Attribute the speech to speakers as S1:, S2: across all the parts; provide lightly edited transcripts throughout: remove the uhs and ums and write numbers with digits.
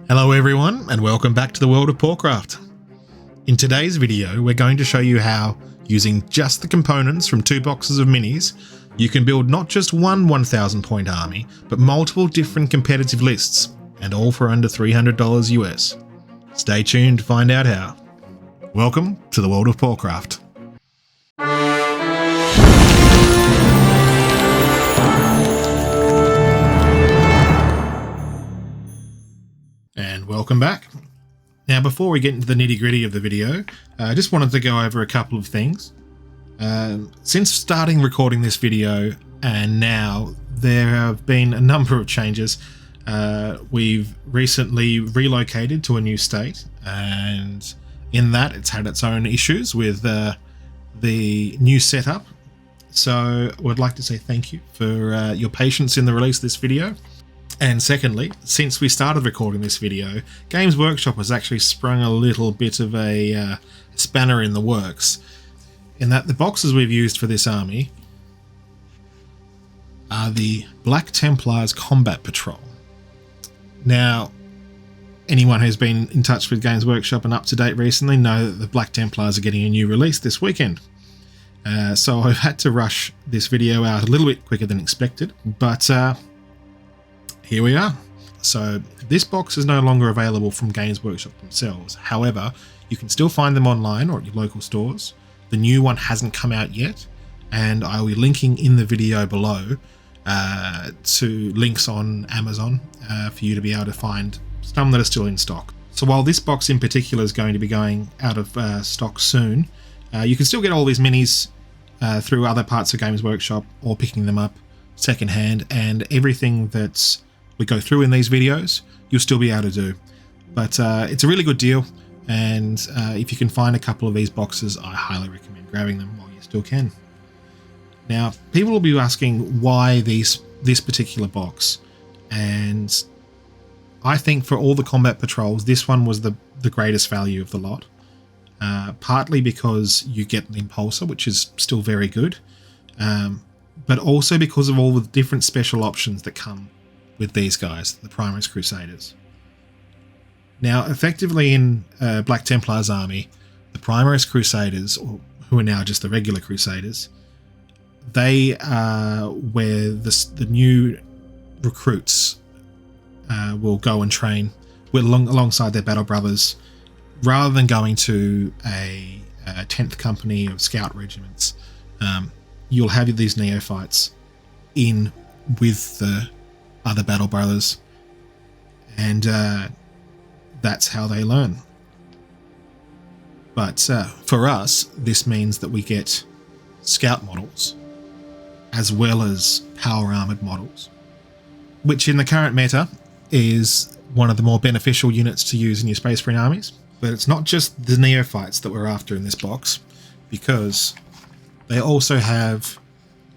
S1: Hello everyone, and welcome back to the world of Pawcraft. In today's video, we're going to show you how, using just the components from 2 boxes of minis, you can build not just one 1000 point army, but multiple different competitive lists, and all for under $300 US. Stay tuned to find out how. Welcome to the world of Pawcraft. And welcome back. Now, before we get into the nitty-gritty of the video, I just wanted to go over a couple of things. Since starting recording this video and now, there have been a number of changes. We've recently relocated to a new state, and in that it's had its own issues with the new setup. So I would like to say thank you for your patience in the release of this video. And secondly, since we started recording this video, Games Workshop has actually sprung a little bit of a spanner in the works, in that the boxes we've used for this army are the Black Templars Combat Patrol. Now, anyone who's been in touch with Games Workshop and up to date recently know that the Black Templars are getting a new release this weekend. So I've had to rush this video out a little bit quicker than expected, but here we are. So this box is no longer available from Games Workshop themselves. However, you can still find them online or at your local stores. The new one hasn't come out yet, and I will be linking in the video below to links on Amazon for you to be able to find some that are still in stock. So while this box in particular is going to be going out of stock soon, you can still get all these minis through other parts of Games Workshop or picking them up secondhand, and everything that's we go through in these videos you'll still be able to do. But it's a really good deal, and if you can find a couple of these boxes, I highly recommend grabbing them while you still can. Now, people will be asking why this particular box, and I think for all the combat patrols, this one was the greatest value of the lot. Partly because you get the Impulsor, which is still very good, but also because of all the different special options that come with these guys, the Primaris Crusaders. Now, effectively in Black Templar's army, the Primaris Crusaders, who are now just the regular Crusaders, they are where the new recruits will go and train alongside their battle brothers, rather than going to a 10th company of scout regiments. You'll have these neophytes in with the other battle brothers, and that's how they learn. But for us, this means that we get scout models as well as power armored models, which in the current meta is one of the more beneficial units to use in your Space Marine armies. But it's not just the neophytes that we're after in this box, because they also have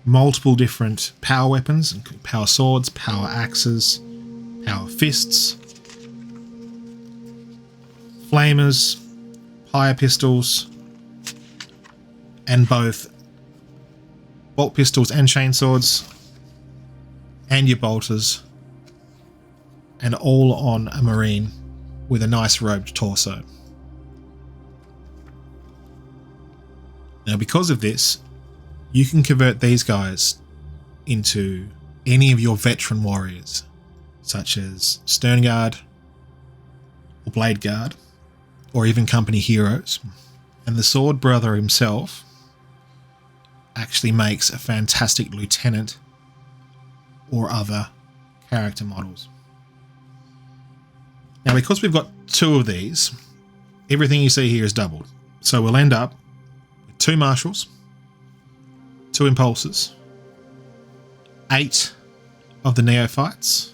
S1: multiple different power weapons, power swords, power axes, power fists, flamers, fire pistols, and both bolt pistols and chainswords, and your bolters, and all on a marine with a nice robed torso. Now, because of this, you can convert these guys into any of your veteran warriors, such as Stern Guard or Blade Guard, or even company heroes. And the Sword Brother himself actually makes a fantastic lieutenant or other character models. Now, because we've got 2 of these, everything you see here is doubled. So we'll end up with 2 marshals, 2 impulsors, 8 of the neophytes,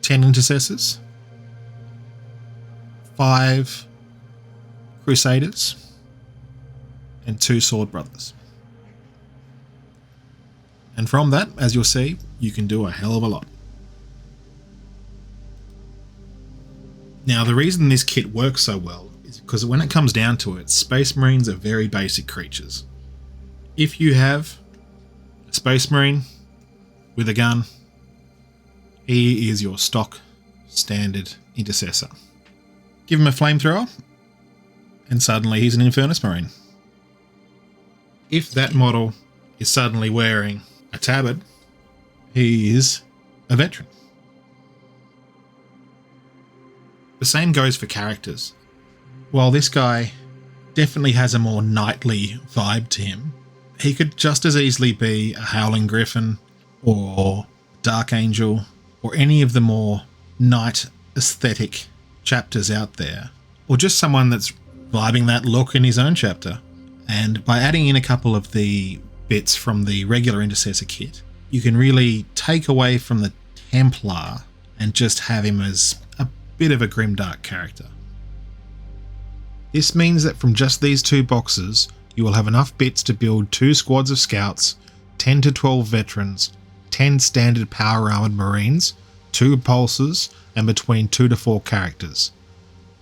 S1: 10 intercessors, 5 crusaders, and 2 sword brothers. And from that, as you'll see, you can do a hell of a lot. Now, the reason this kit works so well is because when it comes down to it, Space Marines are very basic creatures. If you have a Space Marine with a gun, he is your stock standard intercessor. Give him a flamethrower, and suddenly he's an Infernus Marine. If that model is suddenly wearing a tabard, he is a veteran. The same goes for characters. While this guy definitely has a more knightly vibe to him, he could just as easily be a Howling Griffin or Dark Angel or any of the more knight aesthetic chapters out there, or just someone that's vibing that look in his own chapter. And by adding in a couple of the bits from the regular Intercessor kit, you can really take away from the Templar and just have him as a bit of a grimdark character. This means that from just these 2 boxes, you will have enough bits to build 2 squads of scouts, 10 to 12 veterans, 10 standard power armoured marines, 2 pulsers, and between 2 to 4 characters.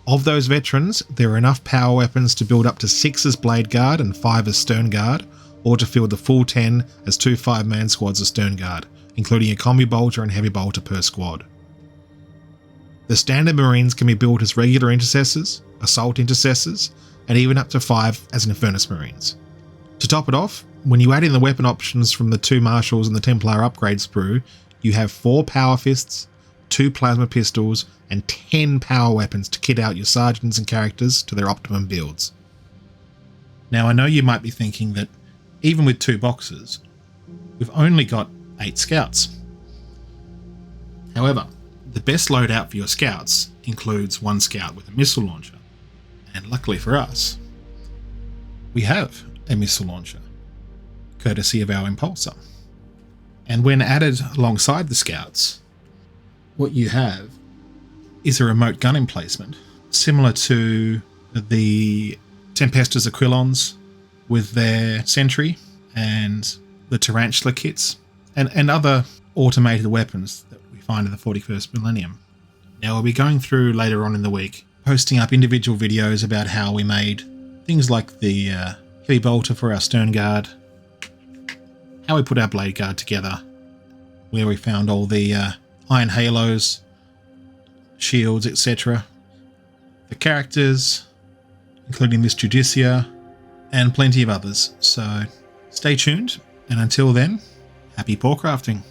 S1: Of those veterans, there are enough power weapons to build up to 6 as Blade Guard and 5 as Stern Guard, or to field the full 10 as 2 5-man squads of Stern Guard, including a Combi Bolter and Heavy Bolter per squad. The standard Marines can be built as regular Intercessors, Assault Intercessors, and even up to 5 as Infernus Marines. To top it off, when you add in the weapon options from the 2 Marshals and the Templar upgrade sprue, you have 4 Power Fists, 2 Plasma Pistols, and 10 power weapons to kit out your sergeants and characters to their optimum builds. Now I know you might be thinking that even with 2 boxes, we've only got 8 scouts. However, the best loadout for your scouts includes 1 scout with a missile launcher, and luckily for us, we have a missile launcher, courtesy of our Impulsor. And when added alongside the scouts, what you have is a remote gun emplacement, similar to the Tempestus Aquilons with their sentry and the Tarantula kits and other automated weapons that we find in the 41st millennium. Now we'll be going through later on in the week, posting up individual videos about how we made things like the Heavy Bolter for our Stern Guard, how we put our Blade Guard together, where we found all the Iron Halos, shields, etc. The characters, including Miss Judicia, and plenty of others. So stay tuned, and until then, happy paw crafting.